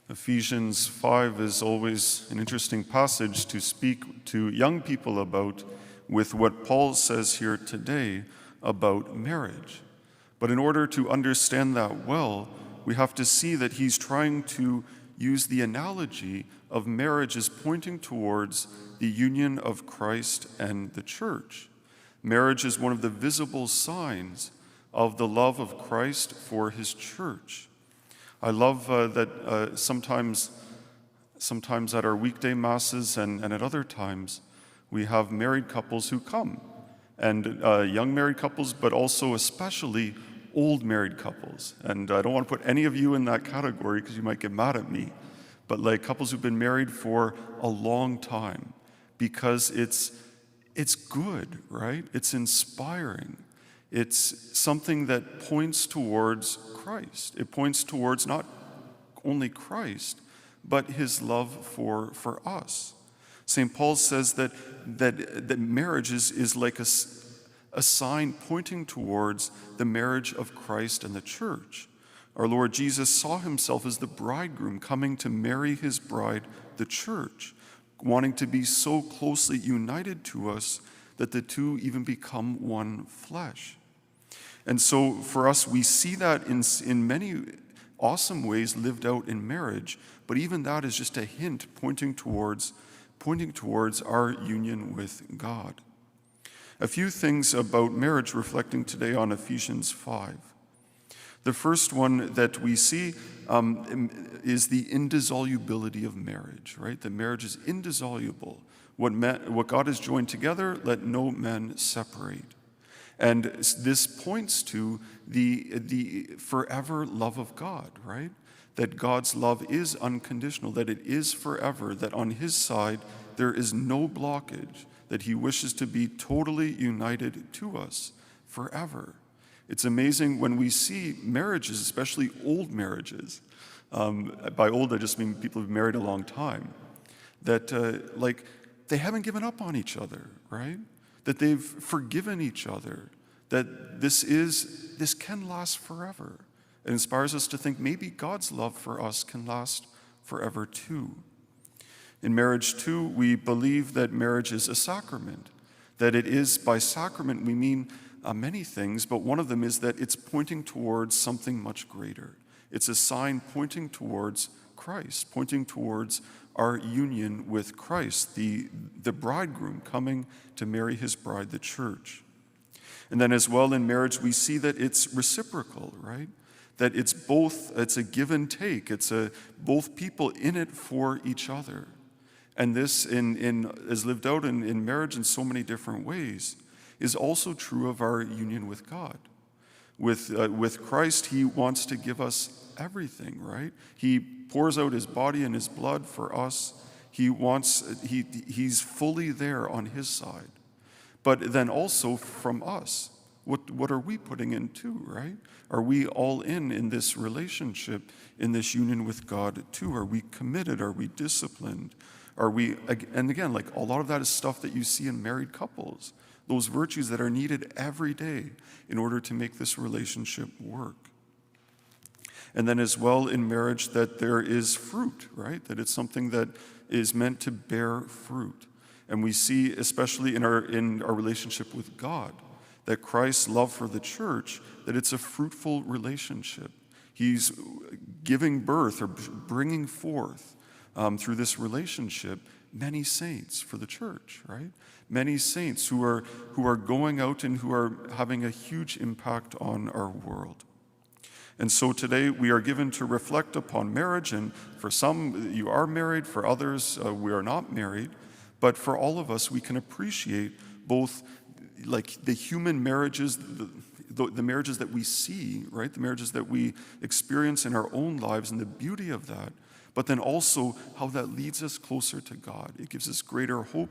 Ephesians 5 is always an interesting passage to speak to young people about with what Paul says here today about marriage. But in order to understand that well, we have to see that he's trying to use the analogy of marriage as pointing towards the union of Christ and the church. Marriage is one of the visible signs of the love of Christ for his church. I love that sometimes at our weekday masses and at other times, we have married couples who come, and young married couples, but also especially old married couples. And I don't want to put any of you in that category because you might get mad at me, but like couples who've been married for a long time, because it's good, right? It's inspiring. It's something that points towards Christ. It points towards not only Christ, but his love for us. St. Paul says that marriage is like a sign pointing towards the marriage of Christ and the church. Our Lord Jesus saw himself as the bridegroom coming to marry his bride, the church, wanting to be so closely united to us that the two even become one flesh. And so for us, we see that in many awesome ways lived out in marriage, but even that is just a hint pointing towards our union with God. A few things about marriage reflecting today on Ephesians 5. The first one that we see is the indissolubility of marriage, right? That marriage is indissoluble. What God has joined together, let no man separate. And this points to the forever love of God, right? That God's love is unconditional, that it is forever, that on his side there is no blockage, that he wishes to be totally united to us forever. It's amazing when we see marriages, especially old marriages. By old, I just mean people who've married a long time. That they haven't given up on each other, right? That they've forgiven each other. That this can last forever. It inspires us to think maybe God's love for us can last forever too. In marriage too, we believe that marriage is a sacrament. That it is, by sacrament, we mean many things, but one of them is that it's pointing towards something much greater. It's a sign pointing towards Christ, pointing towards our union with Christ, the bridegroom coming to marry his bride, the church. And then as well in marriage, we see that it's reciprocal, right? That it's a give and take. It's both people in it for each other. And this is lived out in marriage in so many different ways, is also true of our union with God. With Christ, he wants to give us everything, right? He pours out his body and his blood for us. He's fully there on his side. But then also from us, what are we putting in too, right? Are we all in this relationship, in this union with God too? Are we committed? Are we disciplined? Are we, and again, like a lot of that is stuff that you see in married couples, those virtues that are needed every day in order to make this relationship work. And then as well in marriage that there is fruit, right? That it's something that is meant to bear fruit. And we see, especially in our relationship with God, that Christ's love for the church, that it's a fruitful relationship. He's giving birth or bringing forth through this relationship many saints for the church, right? Many saints who are going out and who are having a huge impact on our world. And so today we are given to reflect upon marriage, and for some you are married, for others we are not married, but for all of us we can appreciate both like the human marriages, the marriages that we see, right? The marriages that we experience in our own lives and the beauty of that, but then also how that leads us closer to God. It gives us greater hope